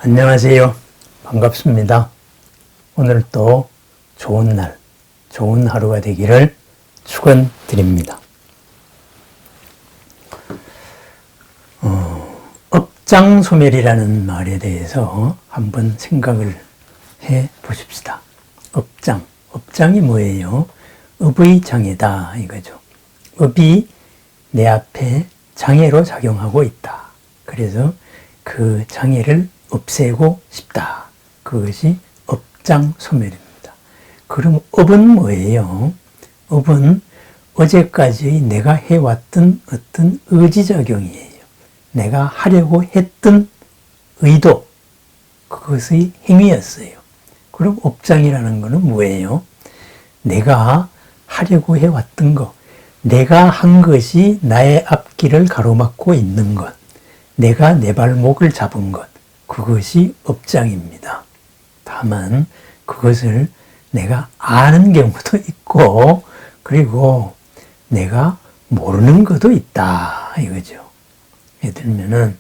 안녕하세요. 반갑습니다. 오늘 또 좋은 날, 좋은 하루가 되기를 축원드립니다. 업장소멸이라는 말에 대해서 한번 생각을 해 보십시다. 업장이 뭐예요? 업의 장애다 이거죠. 업이 내 앞에 장애로 작용하고 있다. 그래서 그 장애를 없애고 싶다. 그것이 업장소멸입니다. 그럼 업은 뭐예요? 업은 어제까지 내가 해왔던 어떤 의지작용이에요. 내가 하려고 했던 의도, 그것의 행위였어요. 그럼 업장이라는 것은 뭐예요? 내가 하려고 해왔던 것, 내가 한 것이 나의 앞길을 가로막고 있는 것, 내가 내 발목을 잡은 것, 그것이 업장입니다. 다만 그것을 내가 아는 경우도 있고 그리고 내가 모르는 것도 있다 이거죠. 예를 들면은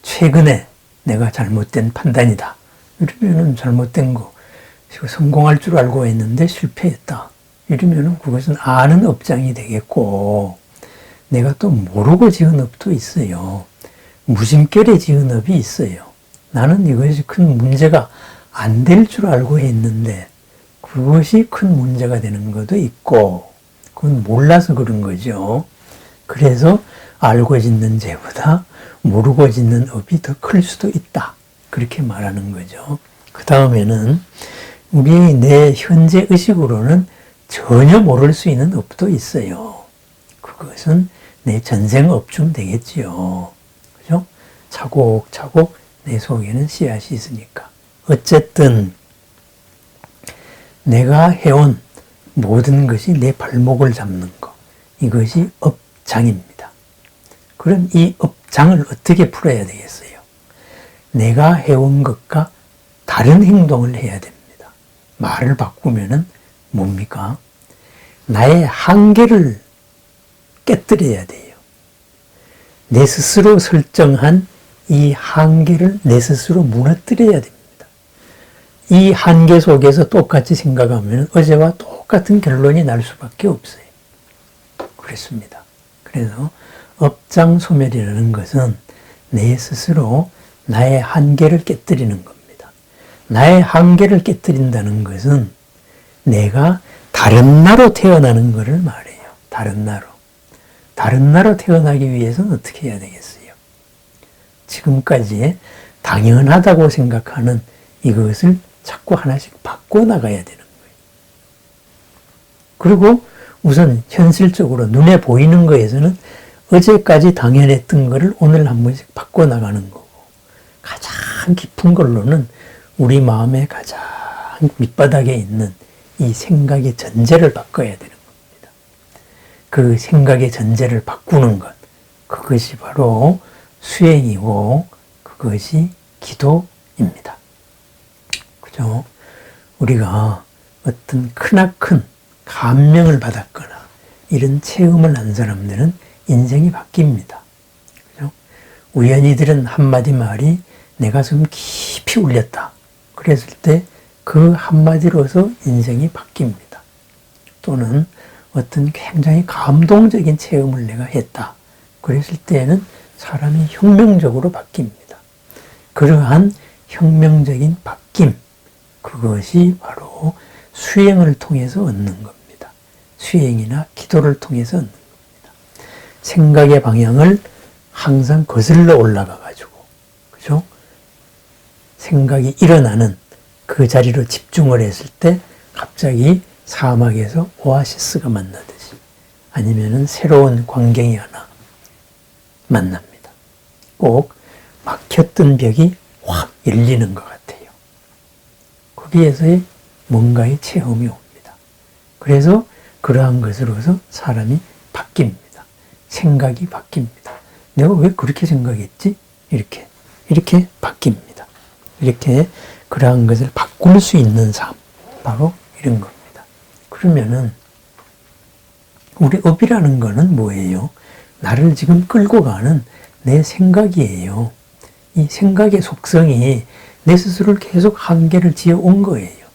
최근에 내가 잘못된 판단이다. 이러면은 잘못된 거 성공할 줄 알고 했는데 실패했다. 이러면은 그것은 아는 업장이 되겠고 내가 또 모르고 지은 업도 있어요. 무심결에 지은 업이 있어요. 나는 이것이 큰 문제가 안 될 줄 알고 했는데 그것이 큰 문제가 되는 것도 있고 그건 몰라서 그런 거죠. 그래서 알고 짓는 죄보다 모르고 짓는 업이 더 클 수도 있다. 그렇게 말하는 거죠. 그 다음에는 우리 내 현재 의식으로는 전혀 모를 수 있는 업도 있어요. 그것은 내 전생업중 되겠지요. 그죠? 차곡차곡 내 속에는 씨앗이 있으니까. 어쨌든 내가 해온 모든 것이 내 발목을 잡는 것, 이것이 업장입니다. 그럼 이 업장을 어떻게 풀어야 되겠어요? 내가 해온 것과 다른 행동을 해야 됩니다. 말을 바꾸면은 뭡니까? 나의 한계를 깨뜨려야 돼요. 내 스스로 설정한 이 한계를 내 스스로 무너뜨려야 됩니다. 이 한계 속에서 똑같이 생각하면 어제와 똑같은 결론이 날 수밖에 없어요. 그렇습니다. 그래서 업장소멸이라는 것은 내 스스로 나의 한계를 깨뜨리는 겁니다. 나의 한계를 깨뜨린다는 것은 내가 다른 나로 태어나는 것을 말해요. 다른 나로. 다른 나로 태어나기 위해서는 어떻게 해야 되겠어요? 지금까지 당연하다고 생각하는 이것을 자꾸 하나씩 바꿔나가야 되는 거예요. 그리고 우선 현실적으로 눈에 보이는 거에서는 어제까지 당연했던 것을 오늘 한 번씩 바꿔나가는 거고 가장 깊은 걸로는 우리 마음의 가장 밑바닥에 있는 이 생각의 전제를 바꿔야 되는 겁니다. 그 생각의 전제를 바꾸는 것, 그것이 바로 수행이고 그것이 기도입니다. 그죠? 우리가 어떤 크나큰 감명을 받았거나 이런 체험을 한 사람들은 인생이 바뀝니다. 그죠? 우연히 들은 한마디 말이 내 가슴 깊이 울렸다. 그랬을 때 그 한마디로서 인생이 바뀝니다. 또는 어떤 굉장히 감동적인 체험을 내가 했다. 그랬을 때는 사람이 혁명적으로 바뀝니다. 그러한 혁명적인 바뀜, 그것이 바로 수행을 통해서 얻는 겁니다. 수행이나 기도를 통해서 얻는 겁니다. 생각의 방향을 항상 거슬러 올라가가지고, 그죠? 생각이 일어나는 그 자리로 집중을 했을 때 갑자기 사막에서 오아시스가 만나듯이 아니면은 새로운 광경이 하나 만납니다. 꼭 막혔던 벽이 확 열리는 것 같아요. 거기에서의 뭔가의 체험이 옵니다. 그래서 그러한 것으로서 사람이 바뀝니다. 생각이 바뀝니다. 내가 왜 그렇게 생각했지? 이렇게 바뀝니다. 이렇게 그러한 것을 바꿀 수 있는 삶, 바로 이런 겁니다. 그러면은 우리 업이라는 거는 뭐예요? 나를 지금 끌고 가는 내 생각이에요. 이 생각의 속성이 내 스스로를 계속 한계를 지어온 거예요.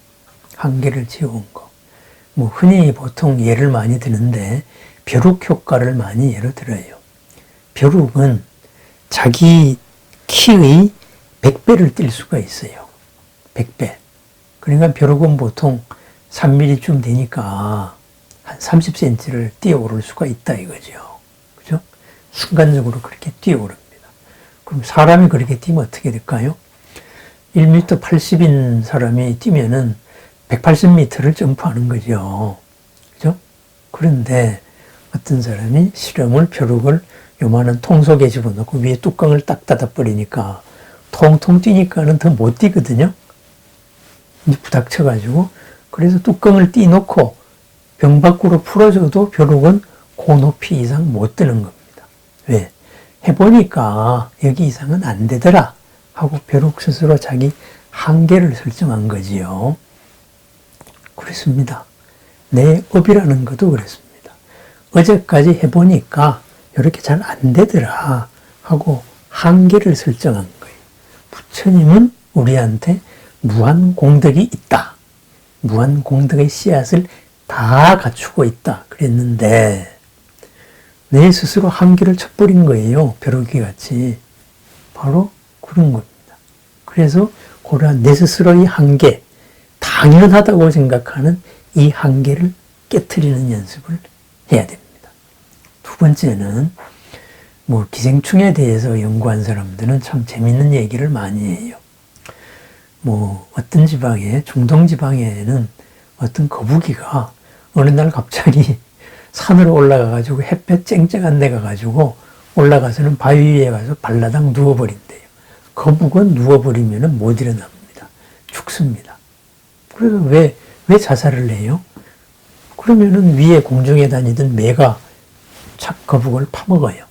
한계를 지어온 거. 뭐 흔히 보통 예를 많이 드는데 벼룩 효과를 많이 예로 들어요. 벼룩은 자기 키의 100배를 뛸 수가 있어요. 100배. 그러니까 벼룩은 보통 3mm쯤 되니까 한 30cm를 뛰어오를 수가 있다 이거죠. 그죠? 순간적으로 그렇게 뛰어오릅니다. 그럼 사람이 그렇게 뛰면 어떻게 될까요? 1m 80인 사람이 뛰면은 180m를 점프하는 거죠. 그죠? 그런데 어떤 사람이 실험을 벼룩을 요만한 통 속에 집어넣고 위에 뚜껑을 딱 닫아버리니까 통통 뛰니까는 더 못 뛰거든요. 이제 부닥쳐가지고 그래서 뚜껑을 띄놓고 병 밖으로 풀어줘도 벼룩은 그 높이 이상 못 드는 겁니다. 왜? 해보니까 여기 이상은 안 되더라 하고 벼룩 스스로 자기 한계를 설정한 거지요. 그렇습니다. 내 업이라는 것도 그렇습니다. 어제까지 해보니까 이렇게 잘 안 되더라 하고 한계를 설정한 거예요. 부처님은 우리한테 무한 공덕이 있다. 무한 공덕의 씨앗을 다 갖추고 있다. 그랬는데 내 스스로 한계를 쳐버린 거예요. 벼룩이 같이. 바로 그런 겁니다. 그래서 그러한 내 스스로의 한계, 당연하다고 생각하는 이 한계를 깨트리는 연습을 해야 됩니다. 두 번째는 뭐 기생충에 대해서 연구한 사람들은 참 재밌는 얘기를 많이 해요. 뭐 어떤 지방에, 중동 지방에는 어떤 거북이가 어느 날 갑자기 산으로 올라가가지고 햇볕 쨍쨍한 데 가가지고 올라가서는 바위 위에 가서 발라당 누워버린대요. 거북은 누워버리면 못 일어납니다. 죽습니다. 그래서 왜 자살을 해요? 그러면은 위에 공중에 다니던 매가 착 거북을 파먹어요.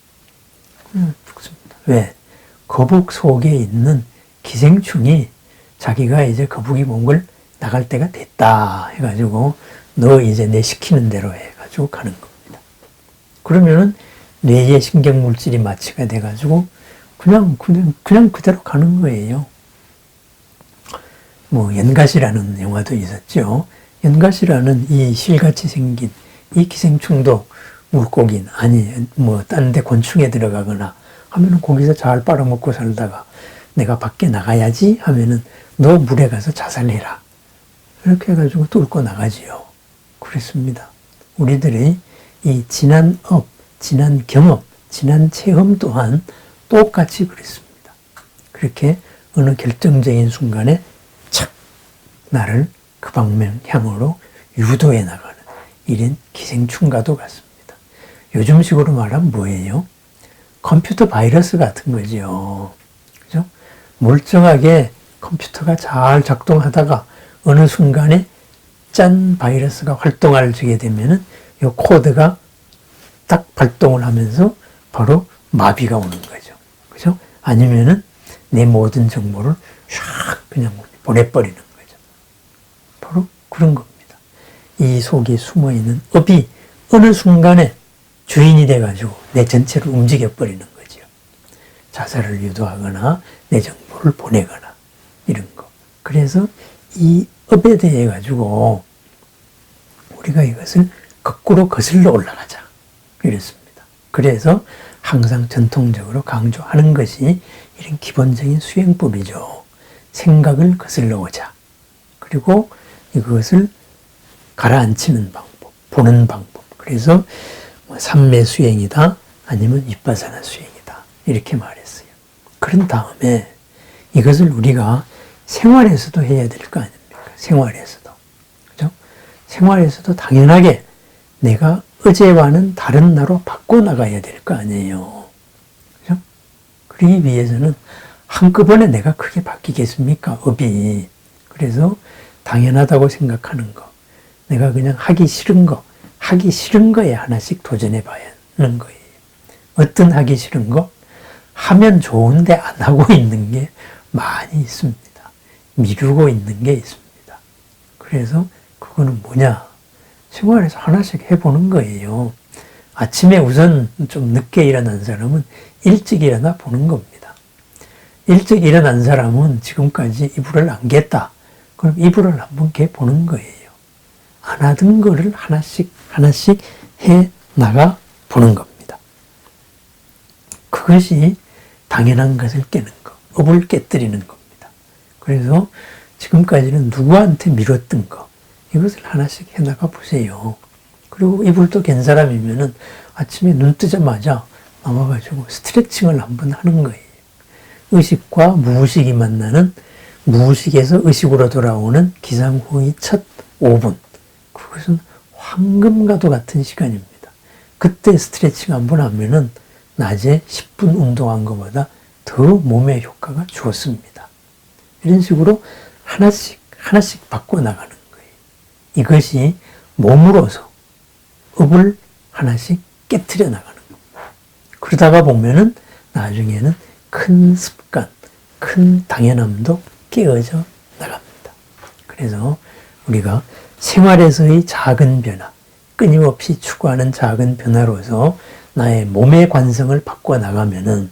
죽습니다. 왜? 거북 속에 있는 기생충이 자기가 이제 거북이 몸을 나갈 때가 됐다 해가지고 너 이제 내 시키는 대로 해가지고 가는 겁니다. 그러면은 뇌에 신경물질이 마취가 돼가지고 그냥 그대로 가는 거예요. 뭐 연갓이라는 영화도 있었죠. 연갓이라는 이 실같이 생긴 이 기생충도 물고기 아니 뭐 딴 데 곤충에 들어가거나 하면은 거기서 잘 빨아먹고 살다가 내가 밖에 나가야지 하면은 너 물에 가서 자살해라. 이렇게 해가지고 뚫고 나가지요. 그렇습니다. 우리들의 이 지난 업, 지난 경험, 지난 체험 또한 똑같이 그렇습니다. 그렇게 어느 결정적인 순간에 착 나를 그 방향으로 유도해 나가는 이런 기생충과도 같습니다. 요즘식으로 말하면 뭐예요? 컴퓨터 바이러스 같은 거죠. 그죠? 멀쩡하게 컴퓨터가 잘 작동하다가 어느 순간에 짠 바이러스가 활동을 주게 되면은 이 코드가 딱 발동을 하면서 바로 마비가 오는 거죠. 그죠? 아니면은 내 모든 정보를 샥 그냥 보내버리는 거죠. 바로 그런 겁니다. 이 속에 숨어 있는 업이 어느 순간에 주인이 돼가지고 내 전체를 움직여버리는 거죠. 자살을 유도하거나 내 정보를 보내거나 이런 거. 그래서 이 업에 대해 가지고 우리가 이것을 거꾸로 거슬러 올라가자. 이랬습니다. 그래서 항상 전통적으로 강조하는 것이 이런 기본적인 수행법이죠. 생각을 거슬러 오자. 그리고 이것을 가라앉히는 방법, 보는 방법. 그래서 삼매 수행이다, 아니면 윗바사나 수행이다. 이렇게 말했어요. 그런 다음에 이것을 우리가 생활에서도 해야 될 거 아닙니까? 생활에서도. 그죠? 생활에서도 당연하게 내가 어제와는 다른 나로 바꿔나가야 될 거 아니에요. 그죠? 그러기 위해서는 한꺼번에 내가 크게 바뀌겠습니까? 업이. 그래서 당연하다고 생각하는 거. 내가 그냥 하기 싫은 거에 하나씩 도전해 봐야 하는 거예요. 어떤 하기 싫은 거? 하면 좋은데 안 하고 있는 게 많이 있습니다. 미루고 있는 게 있습니다. 그래서 그거는 뭐냐? 생활에서 하나씩 해보는 거예요. 아침에 우선 좀 늦게 일어난 사람은 일찍 일어나 보는 겁니다. 일찍 일어난 사람은 지금까지 이불을 안 깼다. 그럼 이불을 한번 깨보는 거예요. 안 하던 거를 하나씩 하나씩 해 나가 보는 겁니다. 그것이 당연한 것을 깨는 거, 업을 깨뜨리는 겁니다. 그래서 지금까지는 누구한테 미뤘던 거, 이것을 하나씩 해 나가 보세요. 그리고 이불도 깬 사람이면은 아침에 눈 뜨자마자 나와가지고 스트레칭을 한번 하는 거예요. 의식과 무의식이 만나는, 무의식에서 의식으로 돌아오는 기상후의 첫 5분. 그것은 황금과도 같은 시간입니다. 그때 스트레칭 한번 하면은 낮에 10분 운동한 것보다 더 몸의 효과가 좋습니다. 이런 식으로 하나씩 하나씩 바꿔나가는 거예요. 이것이 몸으로서 업을 하나씩 깨트려 나가는 겁니다. 그러다가 보면은 나중에는 큰 습관, 큰 당연함도 깨어져 나갑니다. 그래서 우리가 생활에서의 작은 변화, 끊임없이 추구하는 작은 변화로서 나의 몸의 관성을 바꿔나가면은,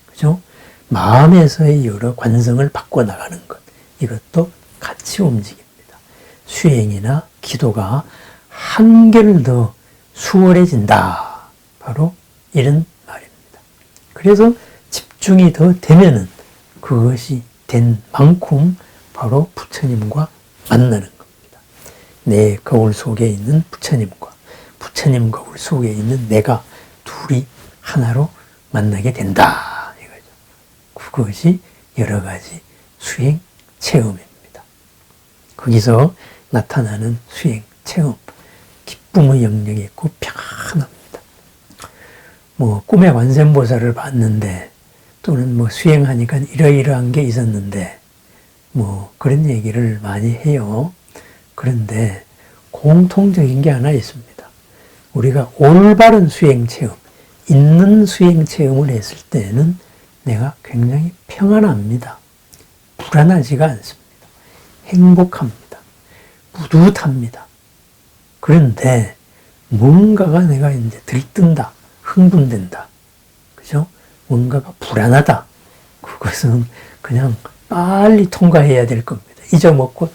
그죠? 마음에서의 여러 관성을 바꿔나가는 것, 이것도 같이 움직입니다. 수행이나 기도가 한결 더 수월해진다. 바로 이런 말입니다. 그래서 집중이 더 되면은 그것이 된 만큼 바로 부처님과 만나는 겁니다. 내 거울 속에 있는 부처님과 부처님 거울 속에 있는 내가 둘이 하나로 만나게 된다. 이거죠. 그것이 여러 가지 수행 체험입니다. 거기서 나타나는 수행 체험, 기쁨의 영역이 있고 평안합니다. 꿈에 관세음보살을 봤는데, 또는 수행하니까 이러이러한 게 있었는데, 그런 얘기를 많이 해요. 그런데 공통적인 게 하나 있습니다. 우리가 올바른 수행 체험, 있는 수행 체험을 했을 때는 내가 굉장히 평안합니다. 불안하지가 않습니다. 행복합니다. 뿌듯합니다. 그런데 뭔가가 내가 이제 들뜬다, 흥분된다. 그죠? 뭔가가 불안하다. 그것은 그냥 빨리 통과해야 될 겁니다. 잊어먹고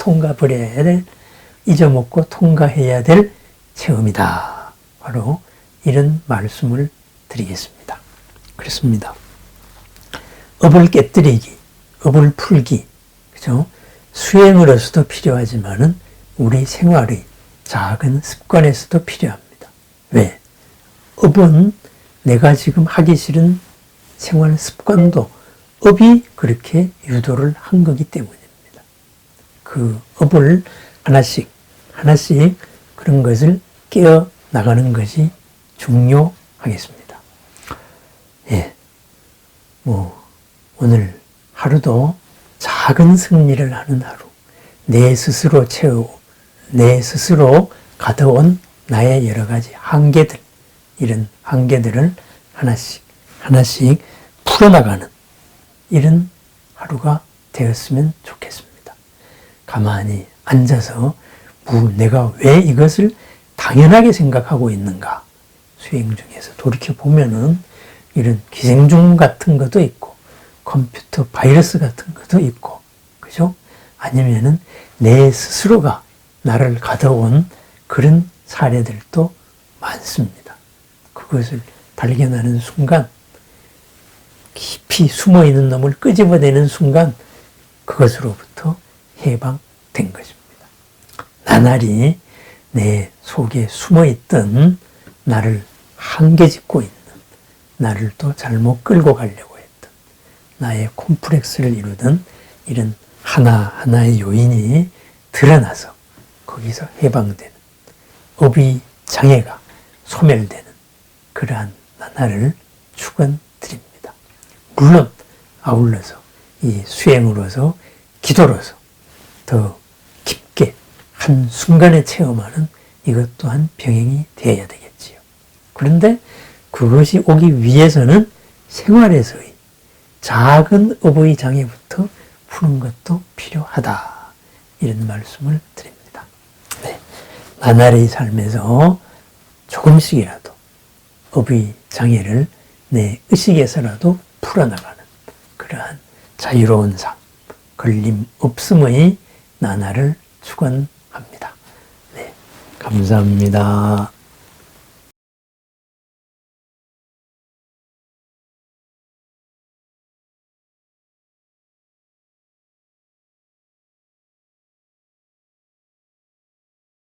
잊어먹고 통과해야 될 체험이다. 바로 이런 말씀을 드리겠습니다. 그렇습니다. 업을 깨뜨리기, 업을 풀기, 그죠? 수행으로서도 필요하지만은 우리 생활의 작은 습관에서도 필요합니다. 왜? 업은 내가 지금 하기 싫은 생활 습관도 업이 그렇게 유도를 한 거기 때문입니다. 그 업을 하나씩 그런 것을 깨어 나가는 것이 중요하겠습니다. 예. 오늘 하루도 작은 승리를 하는 하루, 내 스스로 가져온 나의 여러 가지 한계들, 이런 한계들을 하나씩 풀어나가는 이런 하루가 되었으면 좋겠습니다. 가만히 앉아서 내가 왜 이것을 당연하게 생각하고 있는가, 수행 중에서 돌이켜보면은 이런 기생충 같은 것도 있고 컴퓨터 바이러스 같은 것도 있고, 그죠? 아니면은 내 스스로가 나를 가둬온 그런 사례들도 많습니다. 그것을 발견하는 순간, 깊이 숨어있는 놈을 끄집어내는 순간 그것으로부터 해방된 것입니다. 나날이 내 속에 숨어있던 나를 한계짓고 있는, 나를 또 잘못 끌고 가려고 했던 나의 콤플렉스를 이루던 이런 하나하나의 요인이 드러나서 거기서 해방되는, 업의 장애가 소멸되는 그러한 나날을 축원드립니다. 물론 아울러서 이 수행으로서, 기도로서 더 깊게 한순간에 체험하는 이것 또한 병행이 되어야 되겠지요. 그런데 그것이 오기 위해서는 생활에서의 작은 업의 장애부터 푸는 것도 필요하다. 이런 말씀을 드립니다. 네. 나날의 삶에서 조금씩이라도 업의 장애를 내 의식에서라도 풀어나가는 그러한 자유로운 삶, 걸림 없음의 나날을 축원합니다. 네, 감사합니다.